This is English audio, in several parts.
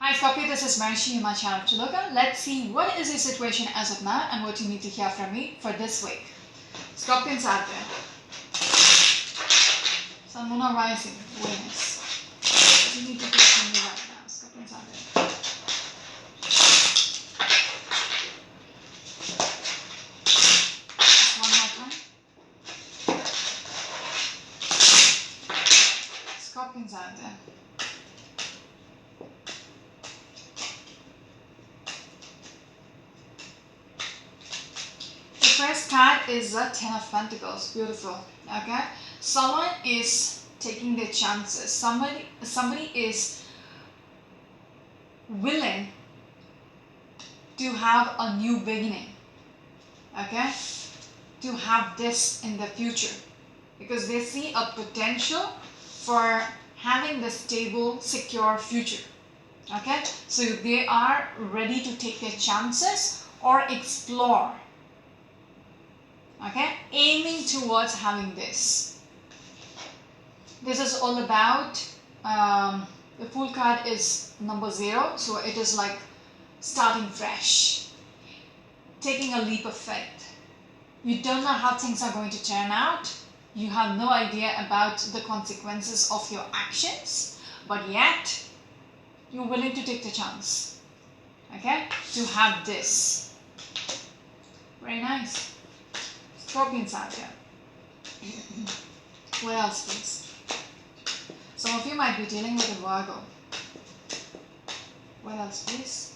Hi Scorpio, this is Marishi in my channel Chaloka. Let's see what is the situation as of now and what you need to hear from me for this week. Scorpions out there. Sun, Moon, or Rising, Venus. What do you need to hear from me right now? Scorpions out there. Just one more time. Scorpions out there. First card is the Ten of Pentacles. Beautiful. Okay, someone is taking their chances. Somebody is willing to have a new beginning. Okay, to have this in the future because they see a potential for having the stable, secure future. Okay, so they are ready to take their chances or explore. Okay, aiming towards having this. This is all about, the Fool card is number 0, so it is like starting fresh, taking a leap of faith. You don't know how things are going to turn out. You have no idea about the consequences of your actions, but yet you're willing to take the chance. Okay, to have this. Very nice. Scorpions out there. What else, please? Some of you might be dealing with a Virgo. What else, please?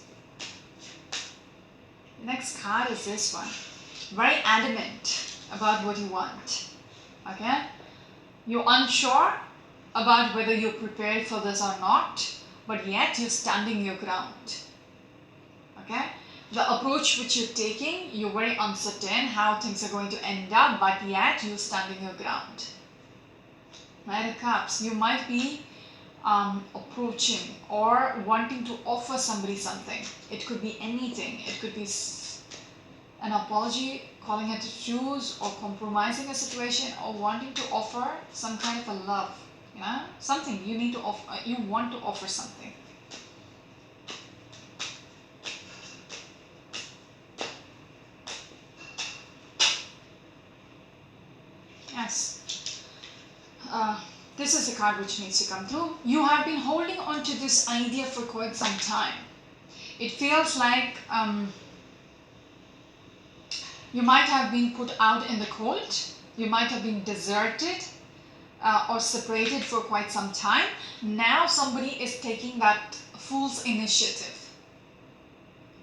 The next card is this one. Very adamant about what you want. Okay? You're unsure about whether you're prepared for this or not, but yet you're standing your ground. Okay? The approach which you're taking, you're very uncertain how things are going to end up, but yet you're standing your ground. Knight of Cups, you might be approaching or wanting to offer somebody something. It could be anything. It could be an apology, calling it a truce, or compromising a situation, or wanting to offer some kind of a love. Yeah, something you need to offer. You want to offer something. Yes. This is a card which needs to come through. You have been holding on to this idea for quite some time. It feels like you might have been put out in the cold. You might have been deserted or separated for quite some time. Now somebody is taking that fool's initiative.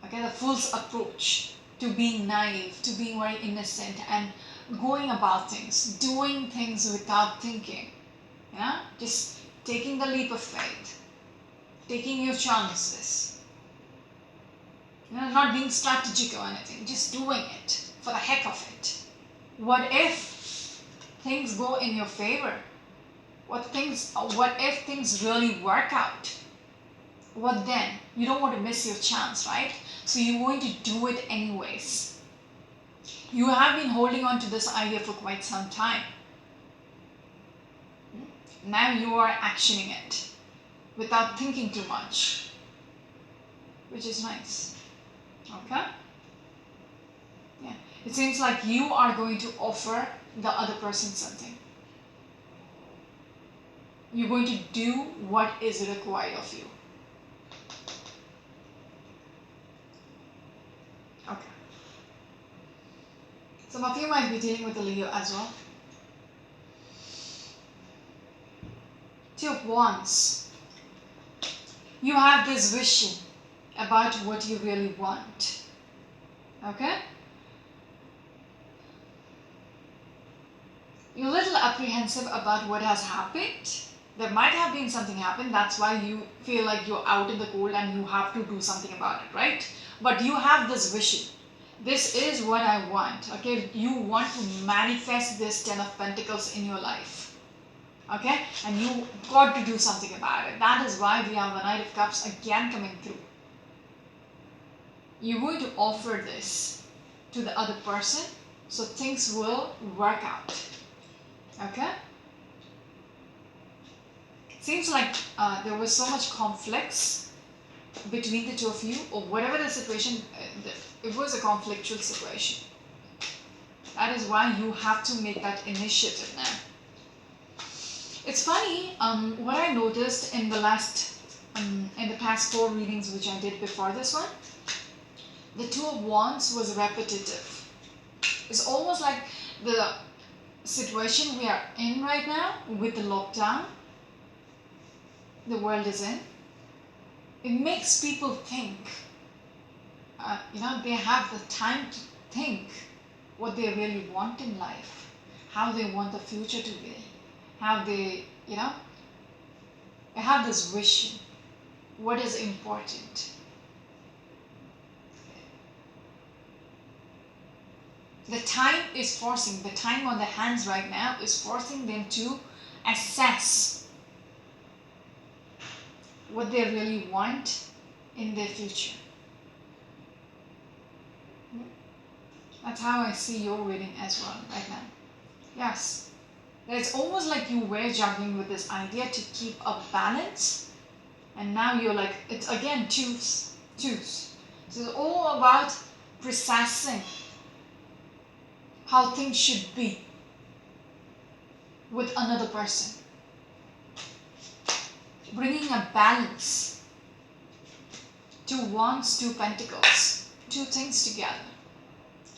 Okay, the fool's approach to being naive, to being very innocent and going about things, doing things without thinking. Yeah, just taking the leap of faith, taking your chances. You know, not being strategic or anything, just doing it for the heck of it. What if things go in your favor? What if things really work out? What then? You don't want to miss your chance, right? So you're going to do it anyways. You have been holding on to this idea for quite some time. Now you are actioning it without thinking too much, which is nice. Okay? Yeah. It seems like you are going to offer the other person something. You're going to do what is required of you. Okay. Some of you might be dealing with a Leo as well. Two of Wands. You have this vision about what you really want. Okay? You're a little apprehensive about what has happened. There might have been something happen. That's why you feel like you're out in the cold and you have to do something about it, right? But you have this vision. This is what I want. Okay? You want to manifest this Ten of Pentacles in your life. Okay, and you got to do something about it. That is why we have the Knight of Cups again coming through. You're going to offer this to the other person, so things will work out. Okay? Seems like there was so much conflicts between the two of you, or whatever the situation, it was a conflictual situation. That is why you have to make that initiative now. It's funny, what I noticed in the past 4 readings which I did before this one, the Two of Wands was repetitive. It's almost like the situation we are in right now with the lockdown the world is in, it makes people think. They have the time to think what they really want in life, how they want the future to be, how they have this vision, what is important. The time on the hands right now is forcing them to assess what they really want in their future. That's how I see your reading as well right now. Yes, it's almost like you were juggling with this idea to keep a balance, and now you're like, it's again choose. So it's all about processing how things should be with another person, bringing a balance. 2 Wands, 2 Pentacles, 2 things together,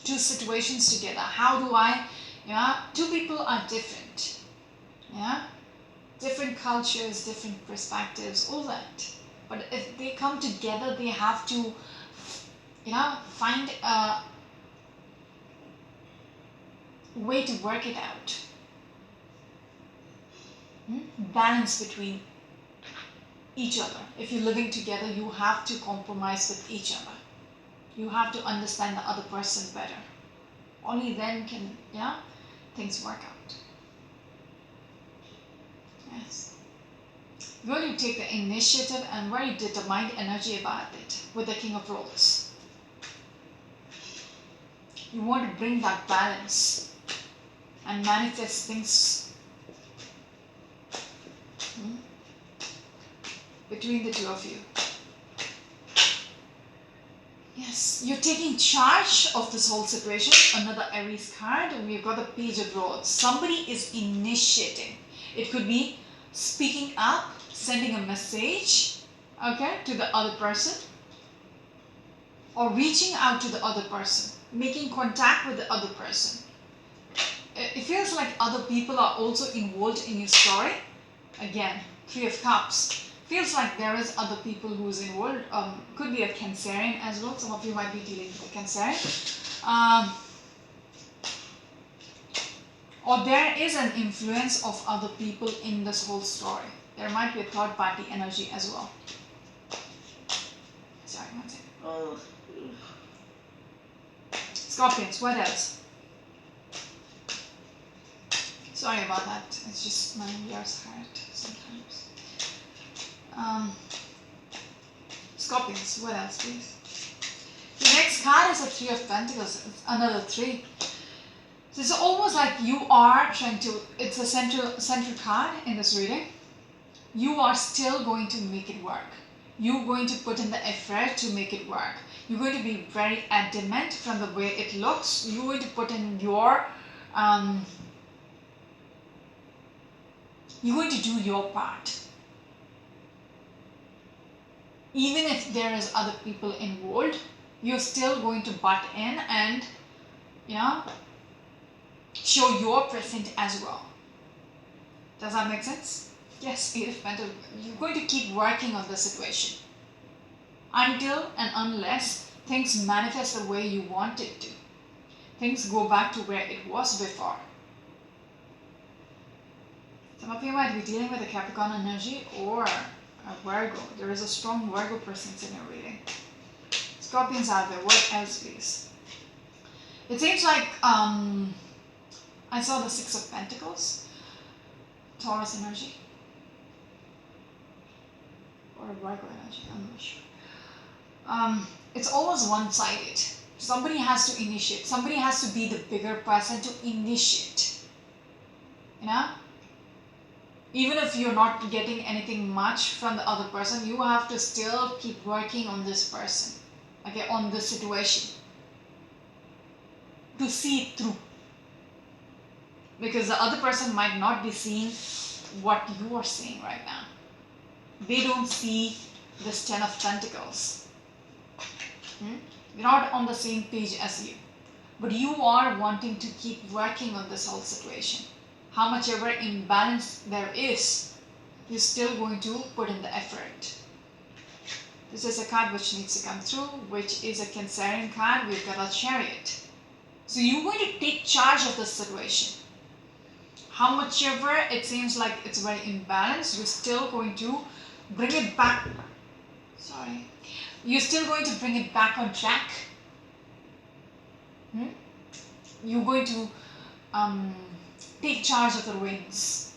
2 situations together. How do I, 2 people are different, different cultures, different perspectives, all that. But if they come together, they have to, find a way to work it out. Balance between each other. If you're living together, you have to compromise with each other. You have to understand the other person better. Only then can, things work out. Yes. You're going to take the initiative and very determined energy about it with the King of Rods. You want to bring that balance and manifest things between the two of you. Yes, you're taking charge of this whole situation. Another Aries card, and we've got the Page of Rods. Somebody is initiating. It could be speaking up, sending a message, to the other person, or reaching out to the other person, making contact with the other person. It feels like other people are also involved in your story. Again, 3 of Cups. Feels like there is other people who's involved. Could be a Cancerian as well. Some of you might be dealing with a Cancerian. Or there is an influence of other people in this whole story. There might be a third party energy as well. Sorry, one second. Oh. Scorpions, what else? Sorry about that. It's just my ears hurt sometimes. Scorpions, what else, please? The next card is a 3 of Pentacles. It's another 3. So it's almost like you are trying to. It's a central card in this reading. You are still going to make it work. You're going to put in the effort to make it work. You're going to be very adamant from the way it looks. You're going to put in your. You're going to do your part. Even if there is other people involved, you're still going to butt in and, show your present as well. Does that make sense? Yes, 8 of Pentacles. You're going to keep working on the situation until and unless things manifest the way you want it to. Things go back to where it was before. Some of you might be dealing with a Capricorn energy or a Virgo. There is a strong Virgo presence in your reading. Scorpions out there. What else, please? It seems like I saw the 6 of Pentacles. Taurus energy. Or a Virgo energy. I'm not sure. It's almost one-sided. Somebody has to initiate. Somebody has to be the bigger person to initiate. even if you're not getting anything much from the other person, you have to still keep working on this person, okay, on this situation, to see it through. Because the other person might not be seeing what you are seeing right now. They don't see this 10 of Pentacles. They're not on the same page as you. But you are wanting to keep working on this whole situation. How much ever imbalance there is, you're still going to put in the effort. This is a card which needs to come through, which is a Cancerian card. We've got a Chariot. So you're going to take charge of this situation. How much ever it seems like it's very imbalanced, you're still going to bring it back. You're still going to bring it back on track. You're going to take charge of the reins,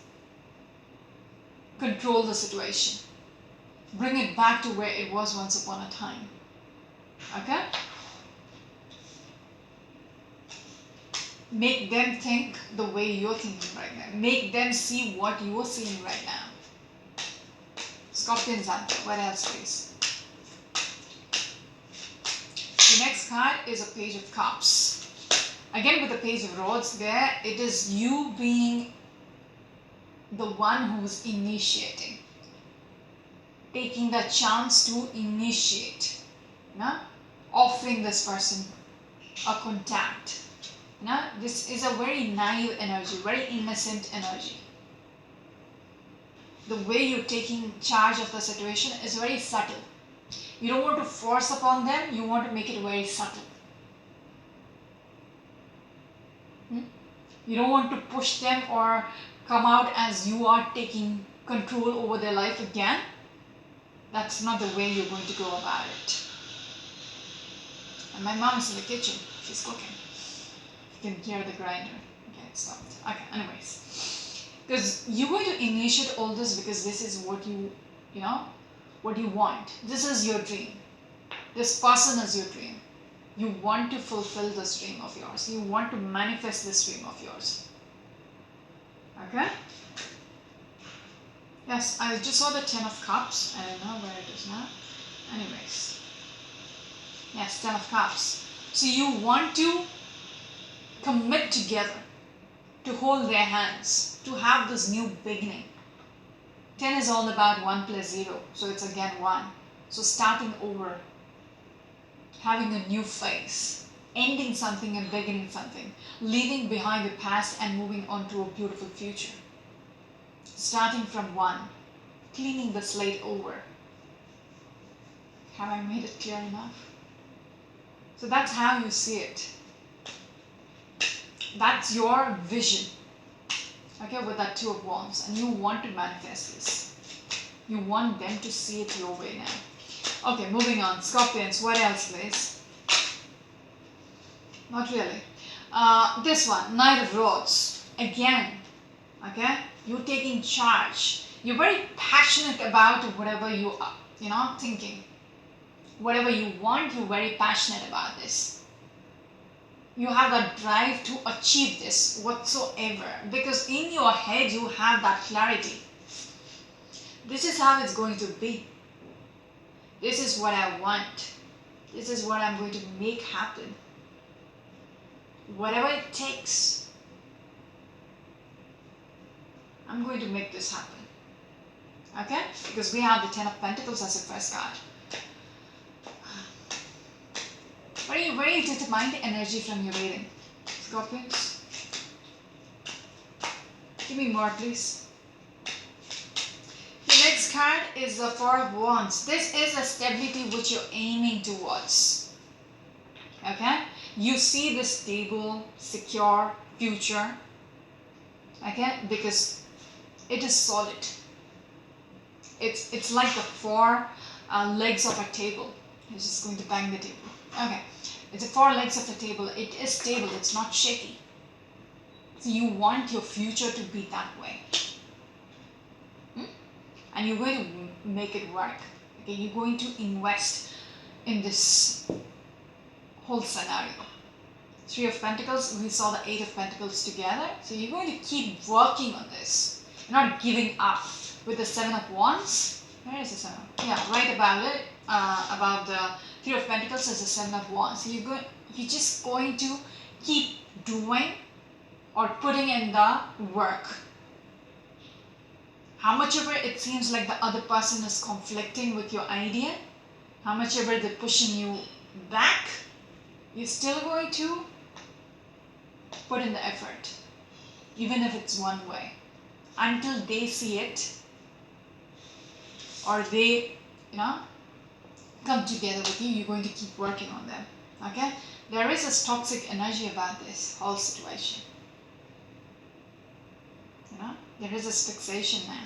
control the situation, bring it back to where it was once upon a time. Okay? Make them think the way you're thinking right now. Make them see what you're seeing right now. Scorpion's answer. What else, please? The next card is a Page of Cups. Again, with the Page of Rods there, it is you being the one who's initiating. Taking the chance to initiate. Offering this person a contact. This is a very naive energy, very innocent energy. The way you're taking charge of the situation is very subtle. You don't want to force upon them, you want to make it very subtle. You don't want to push them or come out as you are taking control over their life again. That's not the way you're going to go about it. And my mom's in the kitchen, she's cooking. You can hear the grinder. Okay, it stopped. Okay, anyways. Because you're going to initiate all this because this is what what you want. This is your dream. This person is your dream. You want to fulfill this dream of yours. You want to manifest this dream of yours. Okay? Yes, I just saw the 10 of Cups. I don't know where it is now. Anyways. Yes, 10 of Cups. So you want to commit together, to hold their hands, to have this new beginning. 10 is all about 1 plus 0. So it's again 1. So starting over. Having a new phase, ending something and beginning something, leaving behind the past and moving on to a beautiful future. Starting from 1, cleaning the slate over. Have I made it clear enough? So that's how you see it. That's your vision, okay, with that 2 of Wands, and you want to manifest this. You want them to see it your way now. Okay, moving on. Scorpions, what else, please? Not really. This one, Knight of Rods. Again, okay? You're taking charge. You're very passionate about whatever you are, thinking. Whatever you want, you're very passionate about this. You have that drive to achieve this whatsoever. Because in your head, you have that clarity. This is how it's going to be. This is what I want. This is what I'm going to make happen. Whatever it takes, I'm going to make this happen. Okay? Because we have the 10 of Pentacles as a first card. Very, very determined energy from your reading. Scorpions. Give me more, please. The next card is the 4 of Wands. This is a stability which you're aiming towards. Okay? You see this stable, secure future. Okay? Because it is solid. It's like the 4 legs of a table. I'm just going to bang the table. Okay. It's the 4 legs of a table. It is stable. It's not shaky. So you want your future to be that way. And you're going to make it work. Okay, you're going to invest in this whole scenario. 3 of Pentacles, we saw the 8 of Pentacles together. So you're going to keep working on this. You're not giving up. With the Seven of Wands, where is the Seven? Yeah, right about it. About the Three of Pentacles is the Seven of Wands. You're just going to keep doing or putting in the work. How much ever it seems like the other person is conflicting with your idea, how much ever they're pushing you back, you're still going to put in the effort, even if it's one way, until they see it or they, come together with you. You're going to keep working on them. Okay? There is a toxic energy about this whole situation. There is this fixation now.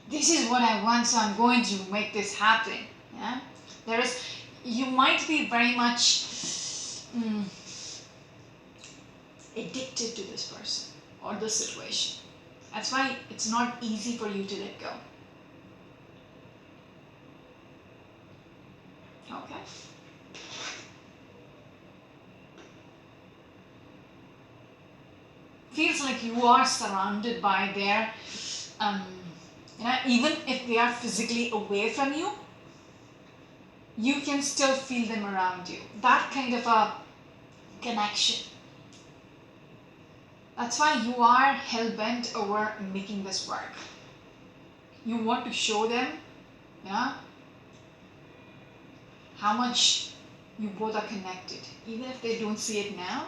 This is what I want, so I'm going to make this happen. Yeah? You might be very much addicted to this person or this situation. That's why it's not easy for you to let go. Okay? Feels like you are surrounded by their, even if they are physically away from you, you can still feel them around you. That kind of a connection. That's why you are hell-bent over making this work. You want to show them, how much you both are connected, even if they don't see it now.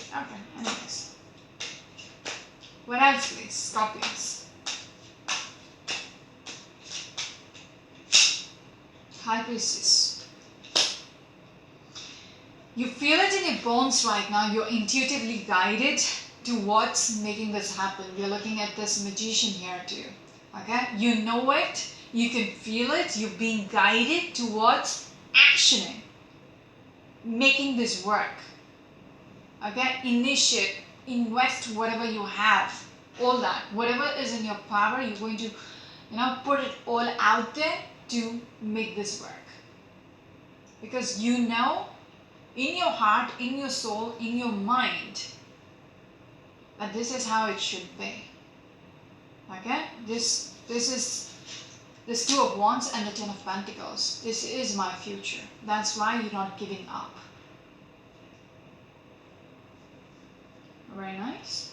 Okay, anyways. What else, please? Scorpions. High Priestess. You feel it in your bones right now. You're intuitively guided towards making this happen. We're looking at this Magician here too. Okay? You know it. You can feel it. You're being guided towards actioning. Making this work. Okay? Initiate. Invest whatever you have. All that. Whatever is in your power, you're going to, put it all out there to make this work. Because you know, in your heart, in your soul, in your mind, that this is how it should be. Okay? This is this Two of Wands and the Ten of Pentacles. This is my future. That's why you're not giving up. Very nice.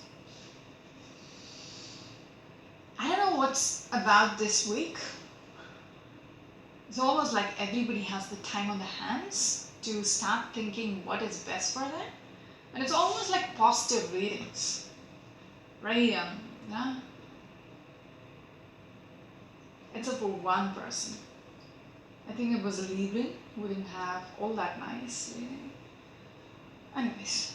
I don't know what's about this week. It's almost like everybody has the time on their hands to start thinking what is best for them. And it's almost like positive readings. Right? Yeah. Except for one person. I think it was a Libran who didn't have all that nice reading. Anyways.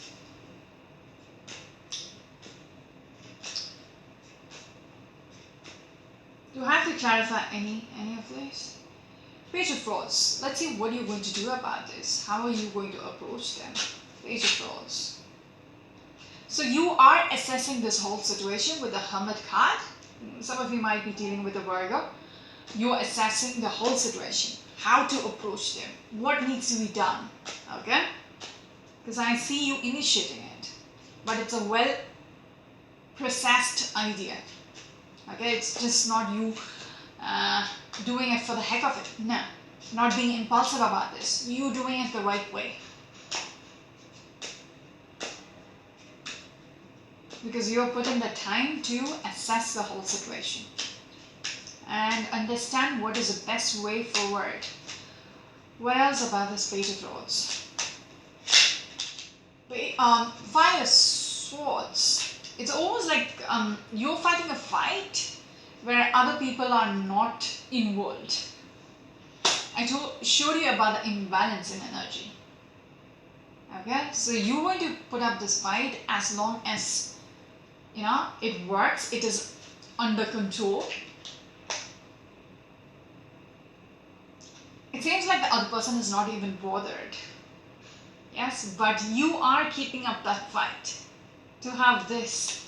Do I have to clarify any of this? Page of Swords. Let's see what you're going to do about this. How are you going to approach them? Page of Swords. So you are assessing this whole situation with the Hermit card. Some of you might be dealing with a Virgo. You're assessing the whole situation. How to approach them. What needs to be done. Okay? Because I see you initiating it. But it's a well-processed idea. Okay? It's just not you doing it for the heck of it. No. Not being impulsive about this. You doing it the right way. Because you're putting the time to assess the whole situation. And understand what is the best way forward. What else about this Page of Swords? Five of Swords. It's almost like you're fighting a fight where other people are not involved. I showed you about the imbalance in energy. Okay, so you're going to put up this fight as long as it works, it is under control. It seems like the other person is not even bothered. Yes, but you are keeping up that fight to have this,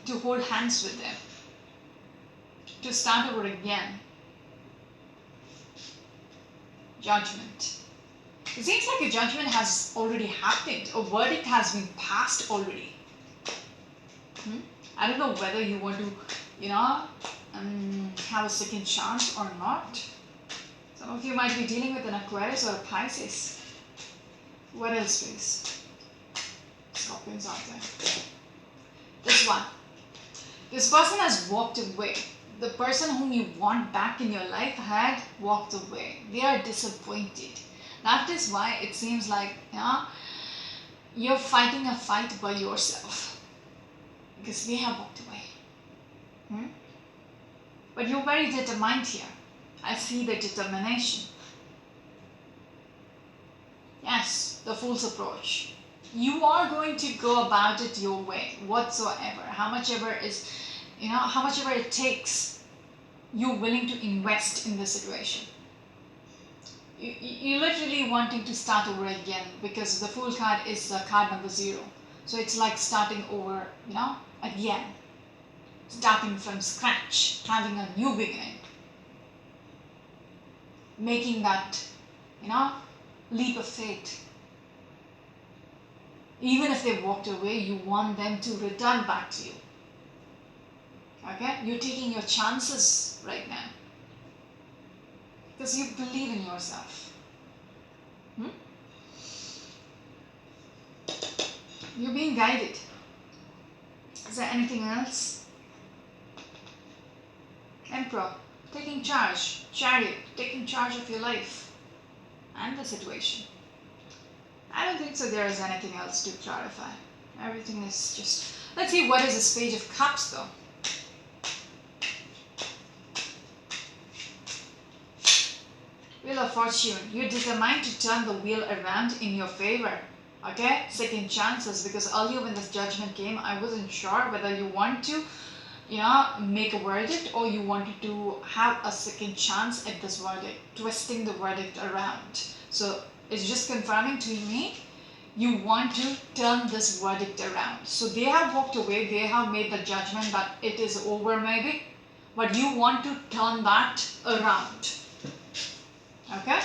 to hold hands with them, to start over again. Judgment. It seems like a judgment has already happened. A verdict has been passed already. I don't know whether you want to, have a second chance or not. Some of you might be dealing with an Aquarius or a Pisces. What else, please? Scorpions out there. This one. This person has walked away. The person whom you want back in your life had walked away. They are disappointed. That is why it seems like you're fighting a fight by yourself. Because they have walked away. But you're very determined here. I see the determination. Yes, the Fool's approach. You are going to go about it your way, whatsoever. How much ever it takes, you're willing to invest in the situation. You're literally wanting to start over again, because the Fool card is card number 0. So it's like starting over, again. Starting from scratch, having a new beginning. Making that, leap of faith. Even if they walked away, you want them to return back to you. Okay? You're taking your chances right now. Because you believe in yourself. You're being guided. Is there anything else? Emperor, taking charge. Chariot, taking charge of your life and the situation. I don't think so there is anything else to clarify. Everything is just... Let's see what is this Page of Cups though. Wheel of Fortune. You're determined to turn the wheel around in your favor. Okay? Second chances. Because earlier when this judgment came, I wasn't sure whether you want to make a verdict or you wanted to have a second chance at this verdict. Twisting the verdict around. So it's just confirming to me you want to turn this verdict around. So they have walked away, they have made the judgment that it is over maybe, but you want to turn that around. Okay?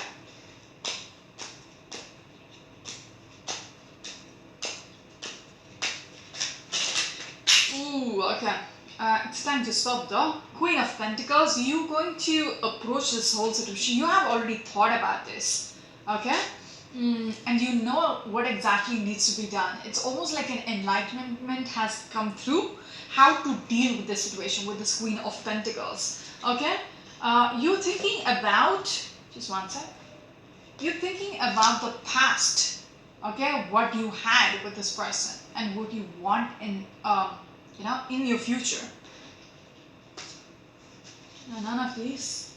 Ooh, okay. It's time to stop though. Queen of Pentacles, you're going to approach this whole situation. You have already thought about this. Okay? And you know what exactly needs to be done. It's almost like an enlightenment has come through how to deal with this situation with this Queen of Pentacles. Okay? You're thinking about, just one sec. You're thinking about the past. Okay? What you had with this person and what you want in in your future. None of these.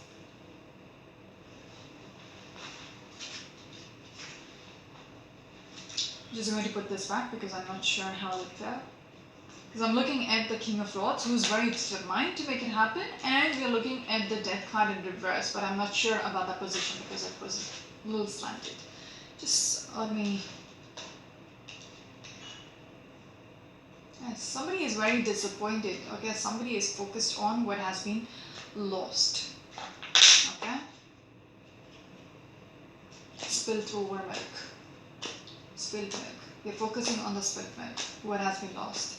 I'm just going to put this back because I'm not sure how it fell. Because I'm looking at the King of Swords, who's very determined to make it happen, and we're looking at the Death card in reverse, but I'm not sure about that position because it was a little slanted. Just let me... Yes, somebody is very disappointed. Okay, somebody is focused on what has been lost. Okay? Spilt over milk. Spilled milk. We're focusing on the spilled milk, what has been lost.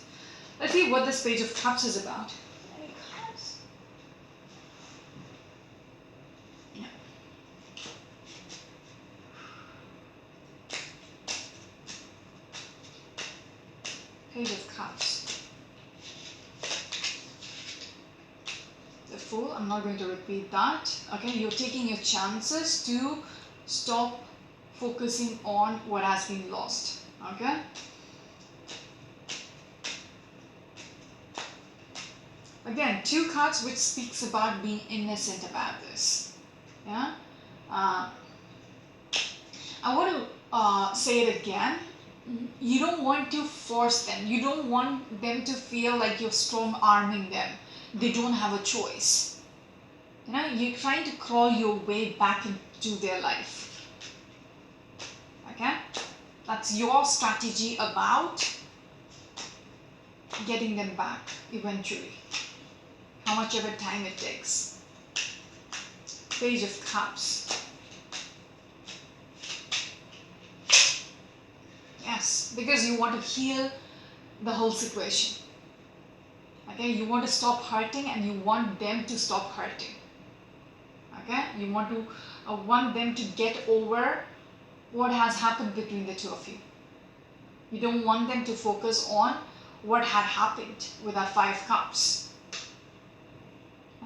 Let's see what this Page of Cups is about. Any cards? Yeah. Page of Cups. The Fool, I'm not going to repeat that. Okay, you're taking your chances to stop focusing on what has been lost. Okay? Again, 2 cards which speaks about being innocent about this. Yeah? I want to say it again. You don't want to force them. You don't want them to feel like you're strong arming them. They don't have a choice. You're trying to crawl your way back into their life. Okay? That's your strategy about getting them back eventually. How much ever time it takes. Page of Cups. Yes, because you want to heal the whole situation. Okay, you want to stop hurting and you want them to stop hurting. Okay, you want them to get over what has happened between the two of you. You don't want them to focus on what had happened with our 5 cups.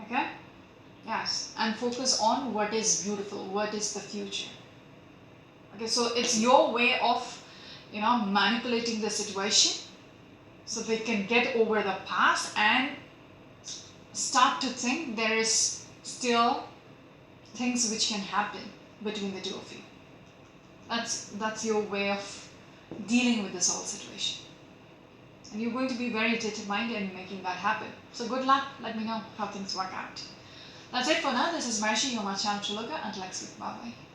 Okay, yes, and focus on what is beautiful, what is the future. Okay, so it's your way of manipulating the situation so they can get over the past and start to think there is still things which can happen between the two of you. That's your way of dealing with this whole situation. And you're going to be very determined in making that happen. So good luck. Let me know how things work out. That's it for now. This is Marshi, your channel Triloka. Until next week. Bye bye.